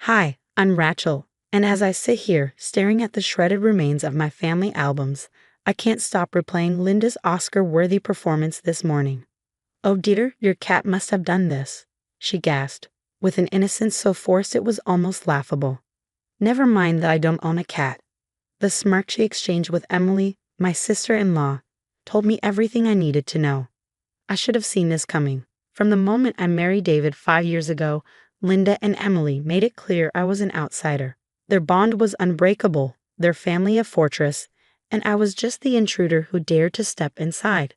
Hi, I'm Rachel, and as I sit here staring at the shredded remains of my family albums, I can't stop replaying Linda's Oscar-worthy performance this morning. "Oh, Dieter, your cat must have done this," she gasped, with an innocence so forced it was almost laughable. "Never mind that I don't own a cat." The smirk she exchanged with Emily, my sister-in-law, told me everything I needed to know. I should have seen this coming. From the moment I married David 5 years ago, Linda and Emily made it clear I was an outsider. Their bond was unbreakable, their family a fortress, and I was just the intruder who dared to step inside.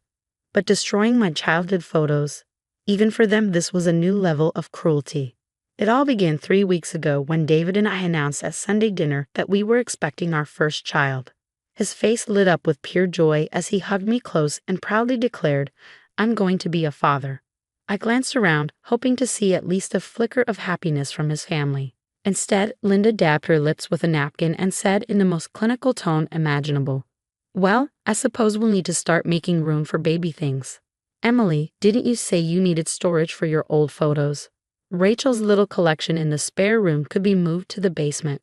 But destroying my childhood photos, even for them, this was a new level of cruelty. It all began 3 weeks ago when David and I announced at Sunday dinner that we were expecting our first child. His face lit up with pure joy as he hugged me close and proudly declared, "I'm going to be a father." I glanced around, hoping to see at least a flicker of happiness from his family. Instead, Linda dabbed her lips with a napkin and said in the most clinical tone imaginable, "Well, I suppose we'll need to start making room for baby things." "Emily, didn't you say you needed storage for your old photos? Rachel's little collection in the spare room could be moved to the basement."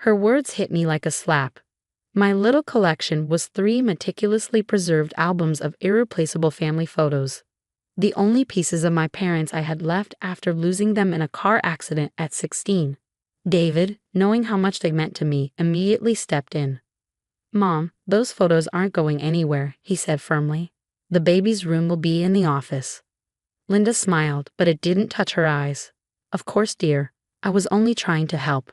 Her words hit me like a slap. My little collection was 3 meticulously preserved albums of irreplaceable family photos, the only pieces of my parents I had left after losing them in a car accident at 16. David, knowing how much they meant to me, immediately stepped in. "Mom, those photos aren't going anywhere," he said firmly. "The baby's room will be in the office." Linda smiled, but it didn't touch her eyes. "Of course, dear. I was only trying to help."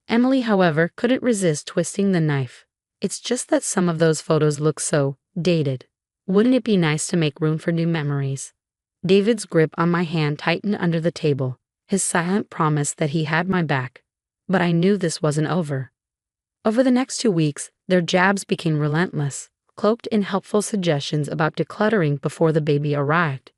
Emily, however, couldn't resist twisting the knife. "It's just that some of those photos look so dated. Wouldn't it be nice to make room for new memories?" David's grip on my hand tightened under the table, his silent promise that he had my back. But I knew this wasn't over. Over the next 2 weeks, their jabs became relentless, cloaked in helpful suggestions about decluttering before the baby arrived.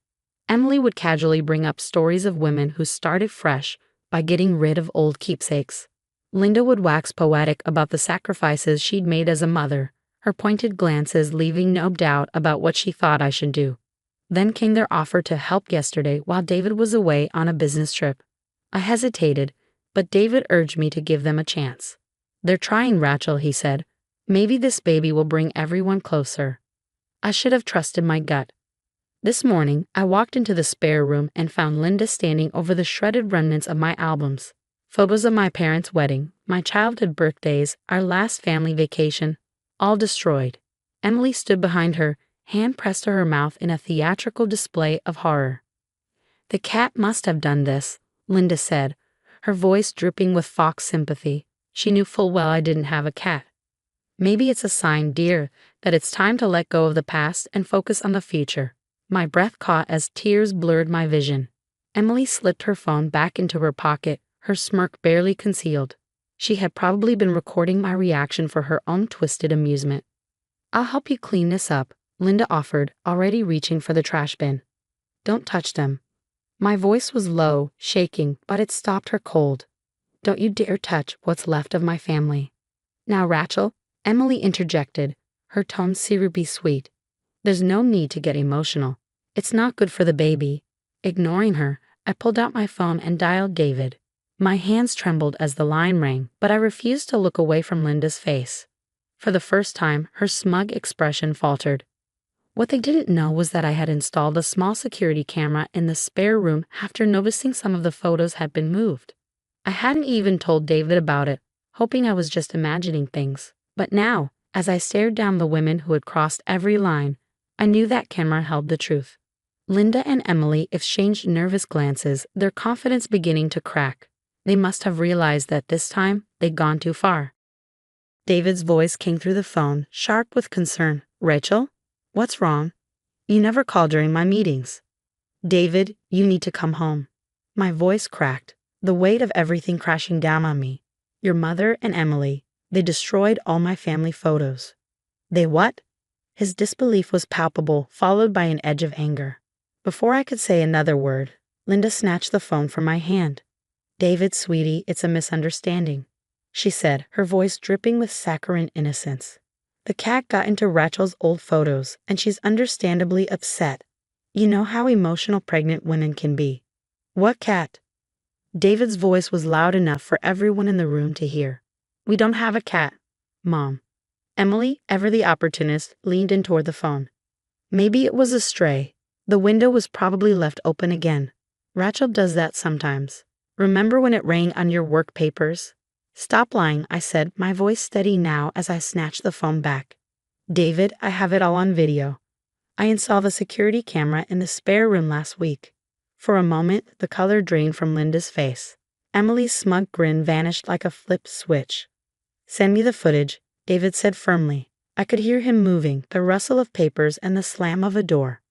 Emily would casually bring up stories of women who started fresh by getting rid of old keepsakes. Linda would wax poetic about the sacrifices she'd made as a mother, her pointed glances leaving no doubt about what she thought I should do. Then came their offer to help yesterday while David was away on a business trip. I hesitated, but David urged me to give them a chance. "They're trying, Rachel," he said. "Maybe this baby will bring everyone closer." I should have trusted my gut. This morning, I walked into the spare room and found Linda standing over the shredded remnants of my albums. Photos of my parents' wedding, my childhood birthdays, our last family vacation, all destroyed. Emily stood behind her, hand pressed to her mouth in a theatrical display of horror. "The cat must have done this," Linda said, her voice dripping with fox sympathy. She knew full well I didn't have a cat. "Maybe it's a sign, dear, that it's time to let go of the past and focus on the future." My breath caught as tears blurred my vision. Emily slipped her phone back into her pocket, her smirk barely concealed. She had probably been recording my reaction for her own twisted amusement. "I'll help you clean this up," Linda offered, already reaching for the trash bin. "Don't touch them." My voice was low, shaking, but it stopped her cold. "Don't you dare touch what's left of my family." "Now, Rachel," Emily interjected, her tone syrupy sweet. "There's no need to get emotional. It's not good for the baby." Ignoring her, I pulled out my phone and dialed David. My hands trembled as the line rang, but I refused to look away from Linda's face. For the first time, her smug expression faltered. What they didn't know was that I had installed a small security camera in the spare room after noticing some of the photos had been moved. I hadn't even told David about it, hoping I was just imagining things. But now, as I stared down the women who had crossed every line, I knew that camera held the truth. Linda and Emily exchanged nervous glances, their confidence beginning to crack. They must have realized that this time they'd gone too far. David's voice came through the phone, sharp with concern. "Rachel? What's wrong? You never call during my meetings." "David, you need to come home." My voice cracked, the weight of everything crashing down on me. "Your mother and Emily, they destroyed all my family photos." "They what?" His disbelief was palpable, followed by an edge of anger. Before I could say another word, Linda snatched the phone from my hand. "David, sweetie, it's a misunderstanding," she said, her voice dripping with saccharine innocence. "The cat got into Rachel's old photos, and she's understandably upset. You know how emotional pregnant women can be." "What cat?" David's voice was loud enough for everyone in the room to hear. "We don't have a cat, Mom." Emily, ever the opportunist, leaned in toward the phone. "Maybe it was a stray. The window was probably left open again. Rachel does that sometimes. Remember when it rang on your work papers?" "Stop lying," I said, my voice steady now as I snatched the phone back. "David, I have it all on video. I installed a security camera in the spare room last week." For a moment, the color drained from Linda's face. Emily's smug grin vanished like a flipped switch. "Send me the footage," David said firmly. I could hear him moving, the rustle of papers and the slam of a door.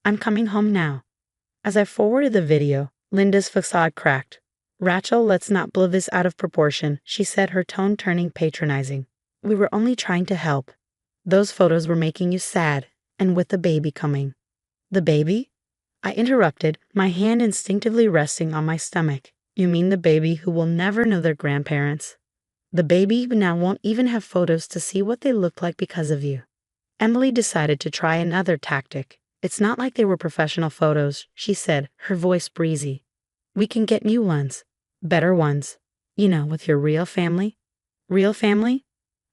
"I'm coming home now." As I forwarded the video, Linda's facade cracked. "Rachel, let's not blow this out of proportion," she said, her tone turning patronizing. "We were only trying to help. Those photos were making you sad, and with the baby coming." "The baby?" I interrupted, my hand instinctively resting on my stomach. "You mean the baby who will never know their grandparents? The baby who now won't even have photos to see what they look like because of you?" Emily decided to try another tactic. "It's not like they were professional photos," she said, her voice breezy. "We can get new ones. Better ones. You know, with your real family." "Real family?"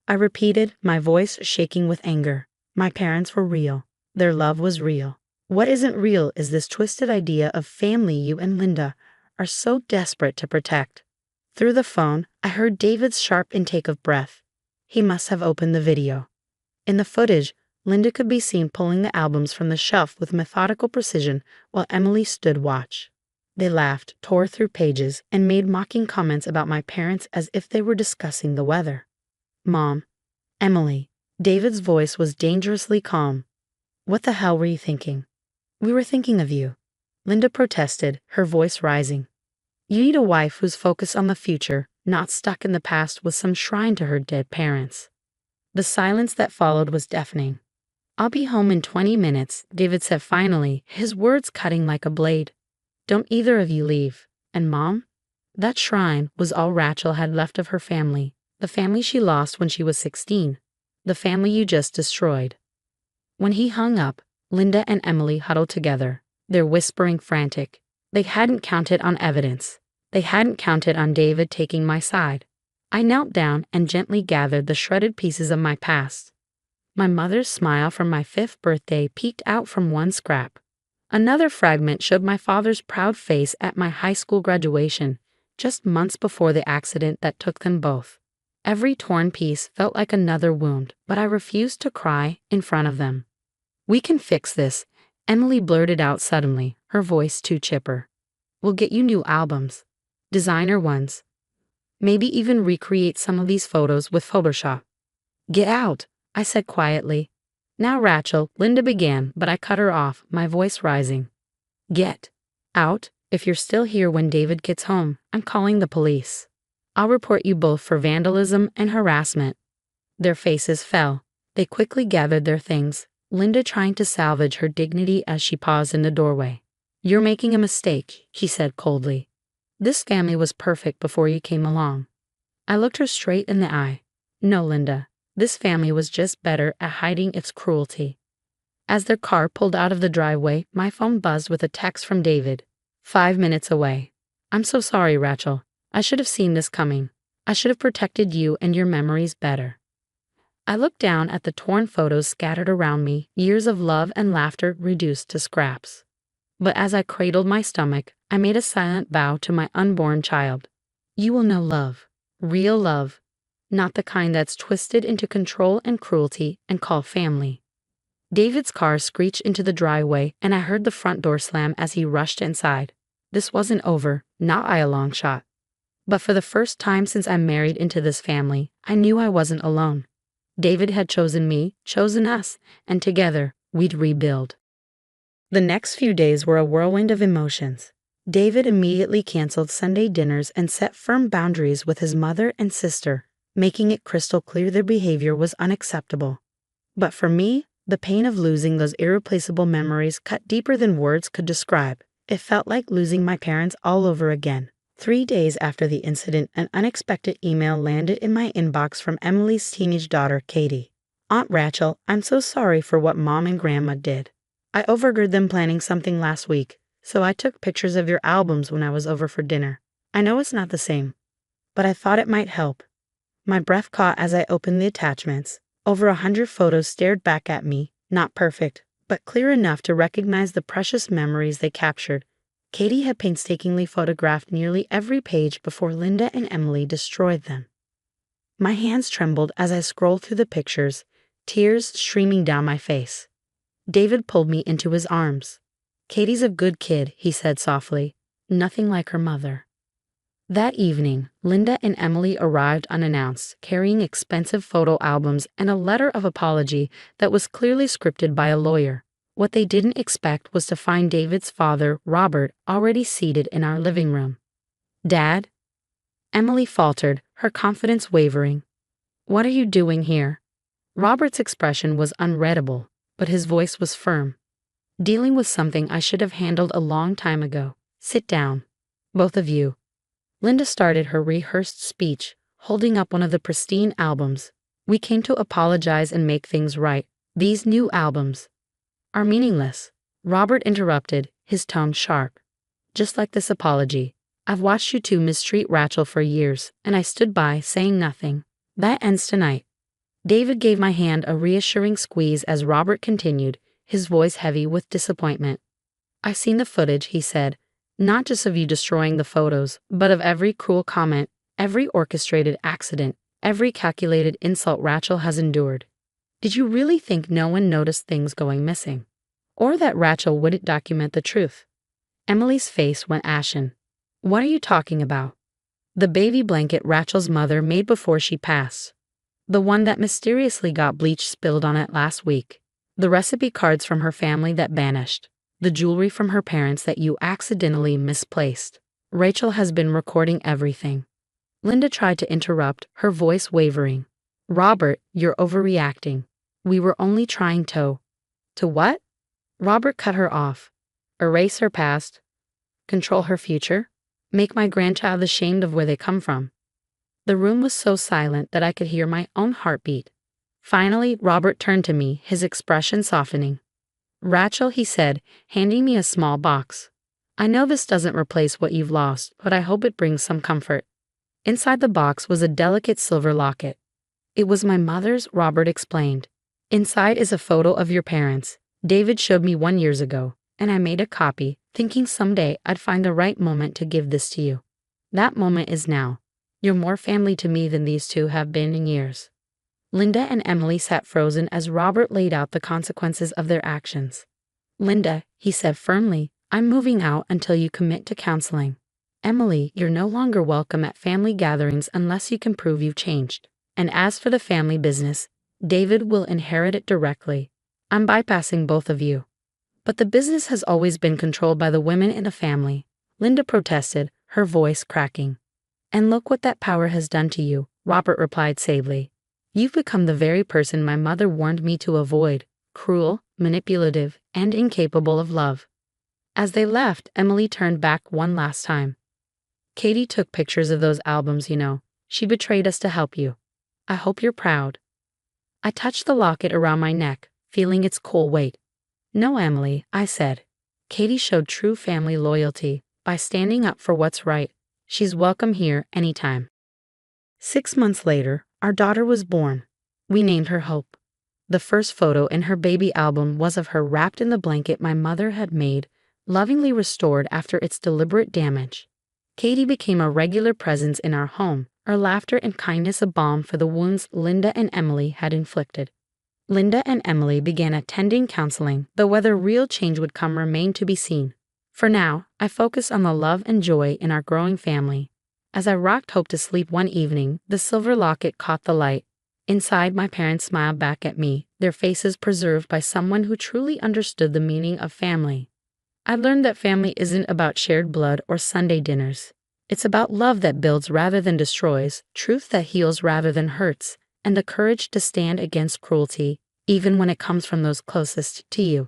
I repeated, my voice shaking with anger. My parents were real. Their love was real. What isn't real is this twisted idea of family you and Linda are so desperate to protect. Through the phone, I heard David's sharp intake of breath. He must have opened the video. In the footage, Linda could be seen pulling the albums from the shelf with methodical precision while Emily stood watch. They laughed, tore through pages, and made mocking comments about my parents as if they were discussing the weather. "Mom." "Emily." David's voice was dangerously calm. "What the hell were you thinking?" "We were thinking of you," Linda protested, her voice rising. "You need a wife who's focused on the future, not stuck in the past with some shrine to her dead parents." The silence that followed was deafening. "I'll be home in 20 minutes, David said finally, his words cutting like a blade. "Don't either of you leave. And Mom?" That shrine was all Rachel had left of her family, the family she lost when she was 16, the family you just destroyed. When he hung up, Linda and Emily huddled together, their whispering frantic. They hadn't counted on evidence. They hadn't counted on David taking my side. I knelt down and gently gathered the shredded pieces of my past. My mother's smile from my 5th birthday peeked out from one scrap. Another fragment showed my father's proud face at my high school graduation, just months before the accident that took them both. Every torn piece felt like another wound, but I refused to cry in front of them. "We can fix this," Emily blurted out suddenly, her voice too chipper. "We'll get you new albums. Designer ones. Maybe even recreate some of these photos with Photoshop." "Get out," I said quietly. "Now, Rachel," Linda began, but I cut her off, my voice rising. "Get out. If you're still here when David gets home, I'm calling the police. I'll report you both for vandalism and harassment." Their faces fell. They quickly gathered their things, Linda trying to salvage her dignity as she paused in the doorway. "You're making a mistake," she said coldly. "This family was perfect before you came along." I looked her straight in the eye. "No, Linda. This family was just better at hiding its cruelty." As their car pulled out of the driveway, my phone buzzed with a text from David. 5 minutes away. "I'm so sorry, Rachel. I should have seen this coming. I should have protected you and your memories better." I looked down at the torn photos scattered around me, years of love and laughter reduced to scraps. But as I cradled my stomach, I made a silent vow to my unborn child. "You will know love. Real love. Not the kind that's twisted into control and cruelty and called family." David's car screeched into the driveway, and I heard the front door slam as he rushed inside. This wasn't over, not by a long shot. But for the first time since I married into this family, I knew I wasn't alone. David had chosen me, chosen us, and together, we'd rebuild. The next few days were a whirlwind of emotions. David immediately canceled Sunday dinners and set firm boundaries with his mother and sister, making it crystal clear their behavior was unacceptable. But for me, the pain of losing those irreplaceable memories cut deeper than words could describe. It felt like losing my parents all over again. 3 days after the incident, an unexpected email landed in my inbox from Emily's teenage daughter, Katie. "Aunt Rachel, I'm so sorry for what Mom and Grandma did. I overheard them planning something last week, so I took pictures of your albums when I was over for dinner. I know it's not the same, but I thought it might help. My breath caught as I opened the attachments. Over 100 photos stared back at me, not perfect, but clear enough to recognize the precious memories they captured. Katie had painstakingly photographed nearly every page before Linda and Emily destroyed them. My hands trembled as I scrolled through the pictures, tears streaming down my face. David pulled me into his arms. "Katie's a good kid," he said softly. "Nothing like her mother." That evening, Linda and Emily arrived unannounced, carrying expensive photo albums and a letter of apology that was clearly scripted by a lawyer. What they didn't expect was to find David's father, Robert, already seated in our living room. "Dad?" Emily faltered, her confidence wavering. "What are you doing here?" Robert's expression was unreadable, but his voice was firm. "Dealing with something I should have handled a long time ago. Sit down. Both of you." Linda started her rehearsed speech, holding up one of the pristine albums. "We came to apologize and make things right. These new albums are meaningless." Robert interrupted, his tone sharp. "Just like this apology. I've watched you two mistreat Rachel for years, and I stood by, saying nothing. That ends tonight." David gave my hand a reassuring squeeze as Robert continued, his voice heavy with disappointment. "I've seen the footage," he said. "Not just of you destroying the photos, but of every cruel comment, every orchestrated accident, every calculated insult Rachel has endured. Did you really think no one noticed things going missing? Or that Rachel wouldn't document the truth?" Emily's face went ashen. "What are you talking about?" "The baby blanket Rachel's mother made before she passed. The one that mysteriously got bleach spilled on it last week. The recipe cards from her family that vanished. The jewelry from her parents that you accidentally misplaced. Rachel has been recording everything." Linda tried to interrupt, her voice wavering. "Robert, you're overreacting. We were only trying to." "To what?" Robert cut her off. "Erase her past. Control her future. Make my grandchild ashamed of where they come from." The room was so silent that I could hear my own heartbeat. Finally, Robert turned to me, his expression softening. "Rachel," he said, handing me a small box. "I know this doesn't replace what you've lost, but I hope it brings some comfort." Inside the box was a delicate silver locket. "It was my mother's," Robert explained. "Inside is a photo of your parents. David showed me one years ago, and I made a copy, thinking someday I'd find the right moment to give this to you. That moment is now. You're more family to me than these two have been in years." Linda and Emily sat frozen as Robert laid out the consequences of their actions. "Linda," he said firmly, "I'm moving out until you commit to counseling. Emily, you're no longer welcome at family gatherings unless you can prove you've changed. And as for the family business, David will inherit it directly. I'm bypassing both of you." "But the business has always been controlled by the women in the family," Linda protested, her voice cracking. "And look what that power has done to you," Robert replied sagely. "You've become the very person my mother warned me to avoid, cruel, manipulative, and incapable of love." As they left, Emily turned back one last time. "Katie took pictures of those albums, you know. She betrayed us to help you. I hope you're proud." I touched the locket around my neck, feeling its cool weight. "No, Emily," I said. "Katie showed true family loyalty by standing up for what's right. She's welcome here anytime." 6 months later, our daughter was born. We named her Hope. The first photo in her baby album was of her wrapped in the blanket my mother had made, lovingly restored after its deliberate damage. Katie became a regular presence in our home, her laughter and kindness a balm for the wounds Linda and Emily had inflicted. Linda and Emily began attending counseling, though whether real change would come remained to be seen. For now, I focused on the love and joy in our growing family. As I rocked Hope to sleep one evening, the silver locket caught the light. Inside, my parents smiled back at me, their faces preserved by someone who truly understood the meaning of family. I learned that family isn't about shared blood or Sunday dinners. It's about love that builds rather than destroys, truth that heals rather than hurts, and the courage to stand against cruelty, even when it comes from those closest to you.